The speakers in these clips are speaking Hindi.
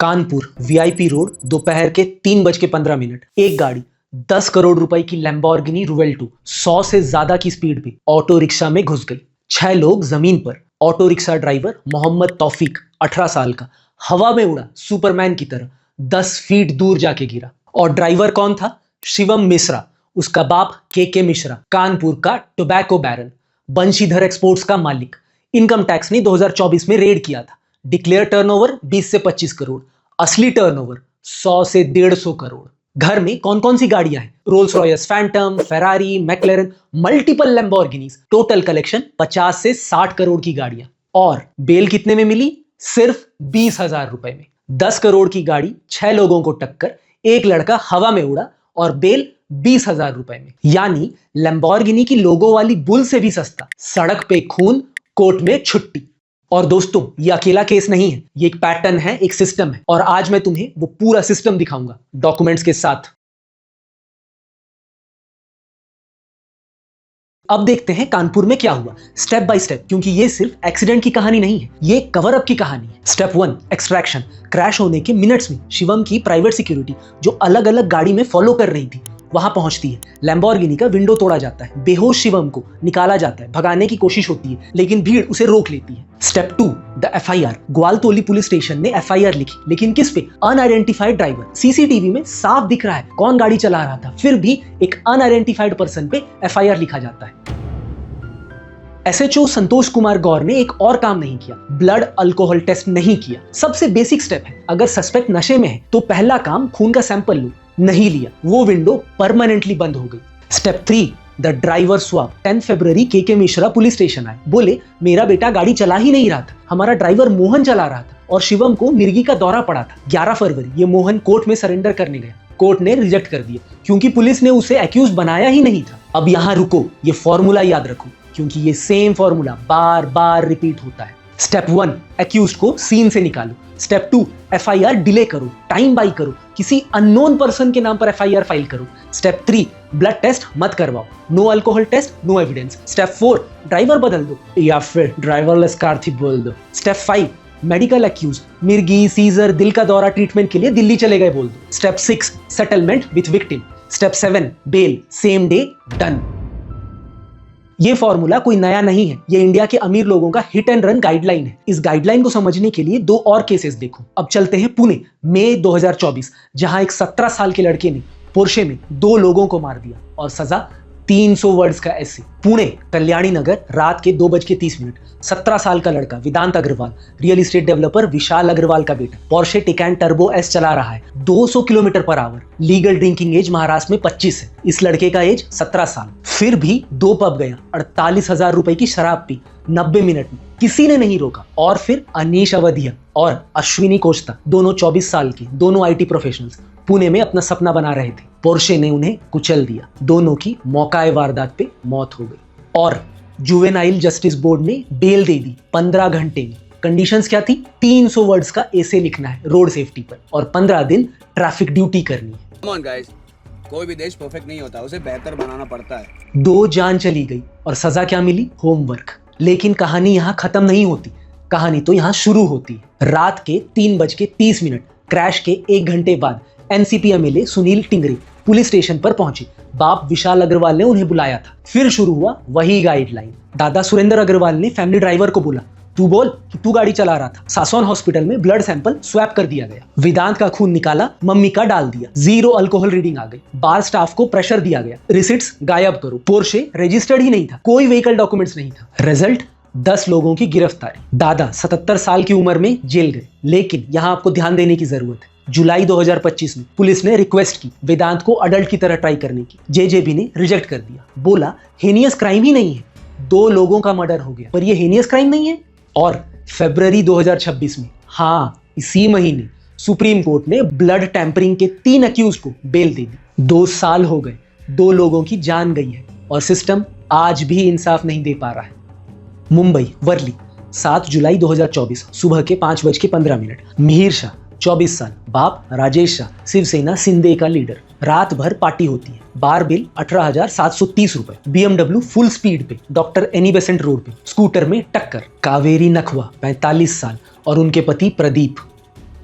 कानपुर वीआईपी रोड दोपहर के 3:15 एक गाड़ी 10 करोड़ रुपए की लैम्बोर्गिनी रूवेल्टो 100 से ज्यादा की स्पीड पे ऑटो रिक्शा में घुस गई। 6 लोग जमीन पर। ऑटो रिक्शा ड्राइवर मोहम्मद तौफीक 18 साल का हवा में उड़ा सुपरमैन की तरह 10 फीट दूर जाके गिरा। और ड्राइवर कौन था? शिवम मिश्रा, उसका बाप के मिश्रा, कानपुर का टोबैको बैरन, बंशीधर एक्सपोर्ट्स का मालिक। इनकम टैक्स ने 2024 में रेड किया था। डिक्लेयर टर्नओवर 20 से 25 करोड़, असली टर्नओवर 100 से 150 करोड़। घर में कौन कौन सी गाड़ियां हैं? Rolls Royce Phantom, Ferrari, McLaren, multiple Lamborghinis. Total collection 50 से 60 करोड़ की गाड़ियां। और बेल कितने में मिली? सिर्फ 20,000 रुपए में। 10 करोड़ की गाड़ी 6 लोगों को टक्कर, एक लड़का हवा में उड़ा और बेल 20,000 रुपए में। यानी लैम्बोर्गिनी की लोगो वाली बुल से भी सस्ता। सड़क पे खून, कोर्ट में छुट्टी। और दोस्तों, ये अकेला केस नहीं है, ये एक पैटर्न है, एक सिस्टम है। और आज मैं तुम्हें वो पूरा सिस्टम दिखाऊंगा डॉक्यूमेंट्स के साथ। अब देखते हैं कानपुर में क्या हुआ, स्टेप बाय स्टेप, क्योंकि ये सिर्फ एक्सीडेंट की कहानी नहीं है, ये कवर अप की कहानी है। Step 1, extraction. क्रैश होने के मिनट्स में शिवम की प्राइवेट सिक्योरिटी, जो अलग अलग गाड़ी में फॉलो कर रही थी, वहां पहुंचती है। लैम्बोर्गिनी का विंडो तोड़ा जाता है, बेहोश शिवम को निकाला जाता है, भगाने की कोशिश होती है, लेकिन भीड़ उसे रोक लेती है। Step 2, the FIR. Gwaltoli police station ने एफआईआर लिखी, लेकिन किस पे? Unidentified driver. सीसीटीवी में साफ दिख रहा है कौन गाड़ी चला रहा था, फिर भी एक अनआइडेंटिफाइड पर्सन पे एफआईआर लिखा जाता है। एसएचओ संतोष कुमार गौर ने एक और काम नहीं किया, ब्लड अल्कोहल टेस्ट नहीं किया। सबसे बेसिक स्टेप है, अगर सस्पेक्ट नशे में है तो पहला काम खून का सैंपल लो। नहीं लिया, वो विंडो परमानेंटली बंद हो गई। Step 3, the driver swap. 10 फरवरी के मिश्रा पुलिस स्टेशन आए, बोले मेरा बेटा गाड़ी चला ही नहीं रहा था, हमारा ड्राइवर मोहन चला रहा था और शिवम को मिर्गी का दौरा पड़ा था। 11 फरवरी ये मोहन कोर्ट में सरेंडर करने गया, कोर्ट ने रिजेक्ट कर दिया क्योंकि पुलिस ने उसे एक्यूज बनाया ही नहीं था। अब यहाँ रुको, ये फॉर्मूला याद रखो, क्योंकि ये सेम फॉर्मूला बार बार रिपीट होता है। स्टेप 1, एक्यूज्ड को सीन से निकालो। स्टेप 2, एफआईआर डिले करो, टाइम बाई करो, किसी अननोन पर्सन के नाम पर एफआईआर फाइल करो। स्टेप 3, ब्लड टेस्ट मत करवाओ, no alcohol test, no evidence. Step 4, driver बदल दो या फिर ड्राइवरलेस कार थी बोल दो। स्टेप 5, मेडिकल एक्यूज, मिर्गी, सीजर, दिल का दौरा ट्रीटमेंट के लिए दिल्ली चले गए बोल दो। Step 6, settlement with victim. Step 7, bail, same day, done. ये फॉर्मूला कोई नया नहीं है, ये इंडिया के अमीर लोगों का हिट एंड रन गाइडलाइन है। इस गाइडलाइन को समझने के लिए 2 और केसेस देखो। अब चलते हैं पुणे, मई 2024, जहां एक 17 साल के लड़के ने पोर्शे में 2 लोगों को मार दिया और सजा 300 वर्ड्स का ऐसे। पुणे कल्याणी नगर, रात के 2:30। 17 साल का लड़का वेदांत अग्रवाल, रियल एस्टेट डेवलपर विशाल अग्रवाल का बेटा, पोर्शे टिकैन टर्बो एस चला रहा है 200 kilometre per hour. Legal drinking age Maharashtra में 25 है, इस लड़के का एज 17 साल। फिर भी 2 पब गया, 48,000 रुपए की शराब पी 90 मिनट में, किसी ने नहीं रोका। और फिर अनीश अवधिया और अश्विनी कोश्ता, दोनों 24 साल के, दोनों आईटी प्रोफेशनल्स, पुणे में अपना सपना बना रहे थे। पोर्शे ने उन्हें कुचल दिया, दोनों की मौकाए वारदात पे मौत हो गई। और जुवेनाइल जस्टिस बोर्ड ने बेल दे दी 15 घंटे में। कंडीशंस क्या थी? 300 वर्ड्स का एसे लिखना है रोड सेफ्टी पर और 15 दिन ट्रैफिक ड्यूटी करनी है। Come on guys, कोई भी देश परफेक्ट नहीं होता, उसे बेहतर बनाना पड़ता है। 2 जान चली गई और सजा क्या मिली? होमवर्क। लेकिन कहानी यहाँ खत्म नहीं होती, कहानी तो यहाँ शुरू होती है। रात के 3:30, क्रैश के 1 घंटे बाद NCP MLA Sunil Tingre police station पर पहुंचे। बाप विशाल अग्रवाल ने उन्हें बुलाया था। फिर शुरू हुआ वही गाइडलाइन। दादा सुरेंद्र अग्रवाल ने फैमिली ड्राइवर को बोला, तू बोल कि तू गाड़ी चला रहा था। सासोन हॉस्पिटल में ब्लड सैंपल स्वैप कर दिया गया। वेदांत का खून निकाला, मम्मी का डाल दिया, 0 अल्कोहल रीडिंग आ गई। बार स्टाफ को प्रेशर दिया गया, रिसिट्स गायब करो। पोर्शे रजिस्टर्ड ही नहीं था, कोई व्हीकल डॉक्यूमेंट्स नहीं था। रिजल्ट 10 लोगों की गिरफ्तारी। दादा 77 साल की उम्र में जेल गए। लेकिन यहाँ आपको ध्यान देने की जरूरत है, जुलाई 2025 में पुलिस ने रिक्वेस्ट की वेदांत को अडल्ट की तरह ट्राई करने की। जेजेबी ने रिजेक्ट कर दिया, बोला हेनियस क्राइम ही नहीं है, 2 लोगों का मर्डर हो गया, पर ये हेनियस क्राइम नहीं है। और फरवरी 2026 में, हाँ इसी महीने, सुप्रीम कोर्ट ने ब्लड टैंपरिंग के 3 अक्यूज को बेल दे दी। 2 साल हो गए, 2 लोगों की जान गई है और सिस्टम आज भी इंसाफ नहीं दे पा रहा है। मुंबई, वर्ली, 7 जुलाई 2024, सुबह के 5:15। मिहिर शाह 24 साल, बाप राजेश शाह, शिवसेना सिंधे का लीडर। रात भर पार्टी होती है। बार बिल 18,730 रुपए। BMW फुल स्पीड पे डॉक्टर एनी बेसेंट रोड पे, स्कूटर में टक्कर। कावेरी नखवा 45 साल और उनके पति प्रदीप।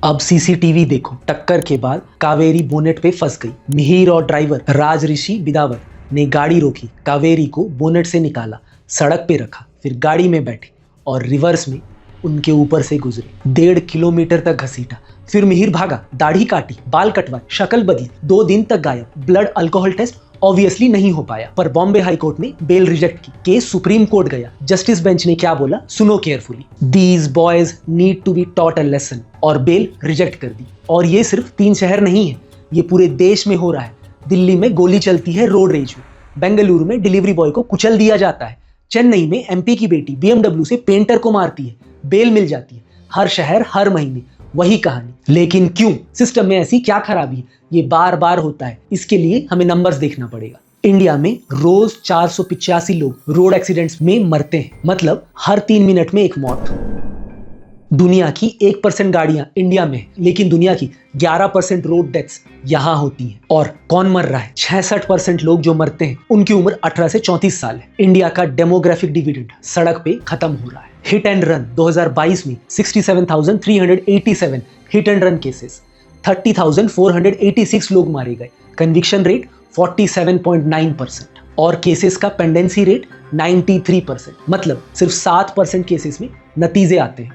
अब सीसीटीवी देखो, टक्कर के बाद कावेरी बोनेट पे फंस गई। मिहिर और ड्राइवर राज ऋषि बिदावर ने गाड़ी रोकी, कावेरी को बोनेट से निकाला, सड़क पे रखा, फिर गाड़ी में बैठे और रिवर्स में उनके ऊपर से गुजरे। 1.5 किलोमीटर तक घसीटा, फिर मिहिर भागा, दाढ़ी काटी, बाल कटवाए, शक्ल बदली, 2 दिन तक गायब। ब्लड अल्कोहल टेस्ट ऑब्वियसली नहीं हो पाया, पर बॉम्बे हाई कोर्ट ने बेल रिजेक्ट की। केस सुप्रीम कोर्ट गया। जस्टिस बेंच ने क्या बोला, सुनो carefully, these boys need to be taught a lesson, और बेल रिजेक्ट कर दी। और ये सिर्फ 3 शहर नहीं है, ये पूरे देश में हो रहा है। दिल्ली में गोली चलती है रोड रेज में, बेंगलुरु में डिलीवरी बॉय को कुचल दिया जाता है, चेन्नई में एमपी की बेटी BMW से पेंटर को मारती है, बेल मिल जाती है। हर शहर हर महीने वही कहानी। लेकिन क्यों? सिस्टम में ऐसी क्या खराबी है? ये बार बार होता है। इसके लिए हमें नंबर्स देखना पड़ेगा। इंडिया में रोज 485 लोग रोड एक्सीडेंट्स में मरते हैं, मतलब हर 3 मिनट में एक मौत। दुनिया की 1% गाड़ियां इंडिया में है, लेकिन दुनिया की 11% रोड डेथ्स यहाँ होती हैं। और कौन मर रहा है? 66% लोग जो मरते हैं उनकी उम्र 18 से 34 साल है। इंडिया का डेमोग्राफिक डिविडेंड सड़क पे खत्म हो रहा है। हिट एंड रन 2022 में 67,387 हिट एंड रन केसेस, 30,486 लोग मारे गए। कन्विक्शन रेट 47.9% और केसेस का पेंडेंसी रेट 93%, मतलब सिर्फ 7% केसेस में नतीजे आते हैं।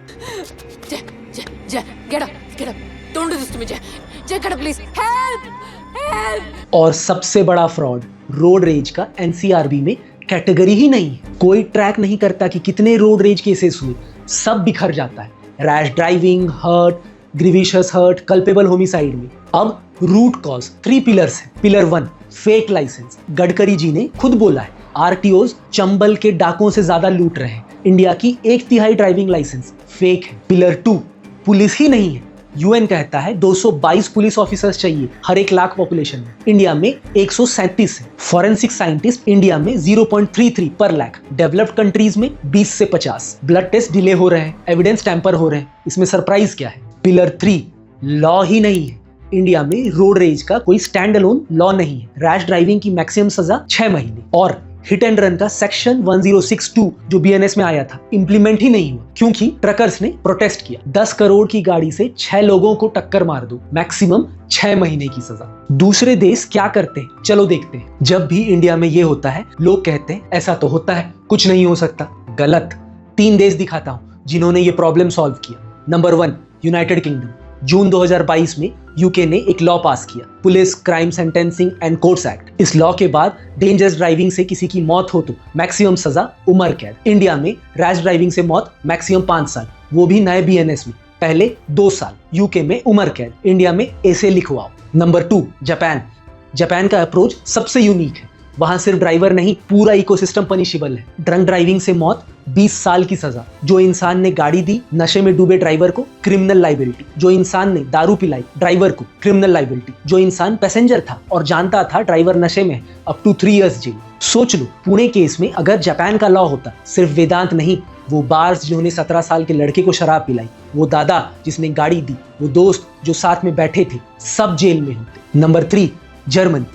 और सबसे बड़ा फ्रॉड रोड रेज का एनसीआरबी में कैटेगरी ही नहीं है। कोई ट्रैक नहीं करता कि कितने रोड रेज केसेस हुए, सब बिखर जाता है। Rash driving, hurt, grievous hurt, culpable homicide में। अब रूट कॉज 3 पिलर्स हैं। Pillar 1 fake licence, Gadkari ji ने खुद बोला है आरटीओज चंबल के डाकों से ज्यादा लूट रहे हैं। इंडिया की 1/3 ड्राइविंग लाइसेंस फेक है। पिलर 2 पुलिस ही नहीं है। यूएन कहता है 222 पुलिस ऑफिसर्स चाहिए हर 1 लाख पॉपुलेशन में, इंडिया में 137 है। फॉरेंसिक साइंटिस्ट इंडिया में 0.33 पर लाख, डेवलप्ड कंट्रीज में 20 से 50। ब्लड टेस्ट डिले हो रहे हैं, एविडेंस टैंपर हो रहे हैं, इसमें सरप्राइज क्या है? पिलर 3 लॉ ही नहीं है। इंडिया में रोड रेज का कोई स्टैंड अलोन लॉ नहीं है। रैश ड्राइविंग की मैक्सिमम सजा 6 महीने। और हिट एंड रन का सेक्शन 1062 जो बीएनएस में आया था इंप्लीमेंट ही नहीं हुआ, क्योंकि ट्रकर्स ने प्रोटेस्ट किया। 10 करोड़ की गाड़ी से 6 लोगों को टक्कर मार दो, मैक्सिमम 6 महीने की सजा। दूसरे देश क्या करते हैं, चलो देखते हैं। जब भी इंडिया में ये होता है लोग कहते हैं ऐसा तो होता है, कुछ नहीं हो सकता। गलत। 3 देश दिखाता हूं जिन्होंने ये प्रॉब्लम सॉल्व किया। Number 1 United Kingdom. जून 2022 में यूके ने एक लॉ पास किया, police crime sentencing and courts act. इस लॉ के बाद डेंजरस ड्राइविंग से किसी की मौत हो तो मैक्सिमम सजा उम्र कैद। इंडिया में रैश ड्राइविंग से मौत मैक्सिमम 5 साल, वो भी नए बीएनएस में, पहले 2 साल। यूके में उम्र कैद, इंडिया में ऐसे लिखवाओ। Number 2 Japan. जापान का अप्रोच सबसे यूनिक है। वहां सिर्फ ड्राइवर नहीं, पूरा इकोसिस्टम पनिशेबल है। ड्रंक ड्राइविंग से मौत 20 साल की सजा। जो इंसान ने गाड़ी दी नशे में डूबे ड्राइवर को, क्रिमिनल लाइबिलिटी। जो इंसान ने दारू पिलाई ड्राइवर को, क्रिमिनल लाइबिलिटी। जो इंसान पैसेंजर था और जानता था ड्राइवर नशे में, अप टू 3 इयर्स जेल। सोच लो, पुणे केस में अगर जापान का लॉ होता, सिर्फ वेदांत नहीं, वो बार्स जिन्होंने 17 साल के लड़के को शराब पिलाई, वो दादा जिसने गाड़ी दी, वो दोस्त जो साथ में बैठे थे, सब जेल में होते। Number 3 Germany.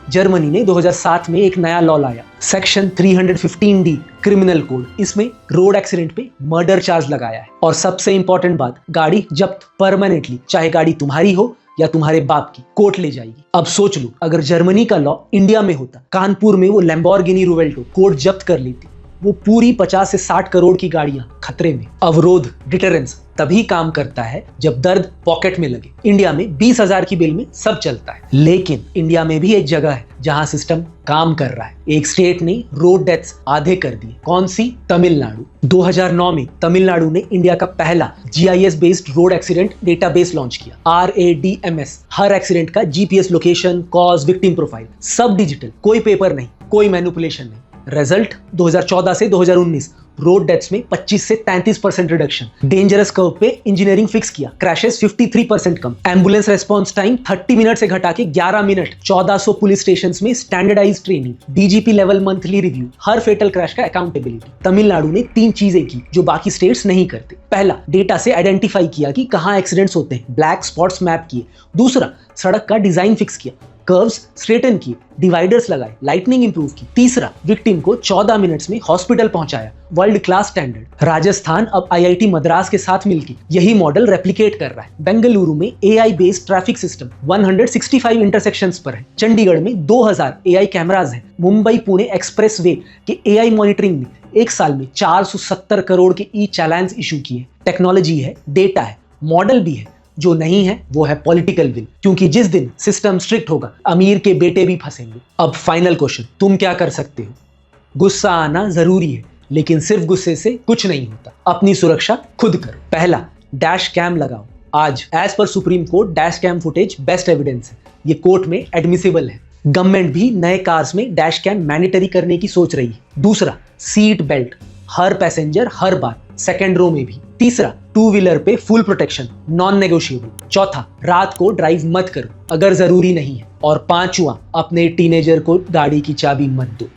जर्मनी ने 2007 में एक नया लॉ लाया, सेक्शन 315D क्रिमिनल कोड। इसमें रोड एक्सीडेंट पे मर्डर चार्ज लगाया है। और सबसे इंपॉर्टेंट बात, गाड़ी जब्त परमानेंटली, चाहे गाड़ी तुम्हारी हो या तुम्हारे बाप की, कोर्ट ले जाएगी। अब सोच लो, अगर जर्मनी का लॉ इंडिया में होता, कानपुर में वो लैम्बोर्गिनी रूवेल्टो कोर्ट जब्त कर लेती, वो पूरी 50 से 60 करोड़ की गाड़ियां खतरे में। अवरोध, डिटरेंस तभी काम करता है जब दर्द पॉकेट में लगे। इंडिया में 20,000 की बिल में सब चलता है, लेकिन इंडिया में भी एक जगह है जहां सिस्टम काम कर रहा है। एक स्टेट ने रोड डेथ्स आधे कर दिए। कौन सी? तमिलनाडु। 2009 में तमिलनाडु ने इंडिया का पहला GIS based road accident database launch किया, RADMS। हर एक्सीडेंट का GPS location, cause, victim profile, सब डिजिटल, कोई पेपर नहीं, कोई मैनिपुलेशन नहीं। रिजल्ट 2014 से 2019 रोड डेथ्स में 25 से 33% रिडक्शन। डेंजरस कर्व पे इंजीनियरिंग फिक्स किया, क्रैशेस 53% कम। एम्बुलेंस रेस्पॉन्स टाइम 30 मिनट से घटा के 11 मिनट। 1400 पुलिस स्टेशंस में standardize training, DGP level monthly review, हर फेटल क्रैश का अकाउंटेबिलिटी। तमिलनाडु ने 3 चीजें की जो बाकी स्टेट्स नहीं करते। पहला, डेटा से आइडेंटिफाई किया कि कहां एक्सीडेंट्स होते हैं, ब्लैक स्पॉट्स मैप किए। दूसरा, सड़क का डिजाइन फिक्स किया, कर्व्स स्ट्रेटन किए, डिवाइडर्स लगाए, लाइटनिंग इंप्रूव की। तीसरा, विक्टिम को 14 मिनट्स में हॉस्पिटल पहुंचाया, वर्ल्ड क्लास स्टैंडर्ड। राजस्थान अब IIT मद्रास के साथ मिलकर यही मॉडल रेप्लिकेट कर रहा है। बेंगलुरु में AI based traffic system 165 intersections पर है। चंडीगढ़ में 2000 AI कैमराज हैं। मुंबई पुणे एक्सप्रेस वे के AI मॉनिटरिंग में एक साल में 470 करोड़ के ई चालान्स इशू किए। टेक्नोलॉजी है, डेटा है, मॉडल भी है, जो नहीं है वो है पॉलिटिकल विल, क्योंकि जिस दिन सिस्टम स्ट्रिक्ट होगा अमीर के बेटे भी फंसेंगे। अब फाइनल क्वेश्चन, तुम क्या कर सकते हो? गुस्सा आना जरूरी है, लेकिन सिर्फ गुस्से से कुछ नहीं होता। अपनी सुरक्षा खुद करो। पहला, डैश कैम लगाओ। आज as per supreme court dash cam footage best evidence है, ये कोर्ट में एडमिसिबल है। गवर्नमेंट भी नए कार्स में डैश कैम मैंडेटरी करने की सोच रही है। दूसरा, सीट बेल्ट, हर पैसेंजर हर बार, सेकेंड रो में भी। तीसरा, टू व्हीलर पे फुल प्रोटेक्शन, नॉन नेगोशिएबल। चौथा, रात को ड्राइव मत करो अगर जरूरी नहीं है। और पांचवा, अपने टीनेजर को गाड़ी की चाबी मत दो।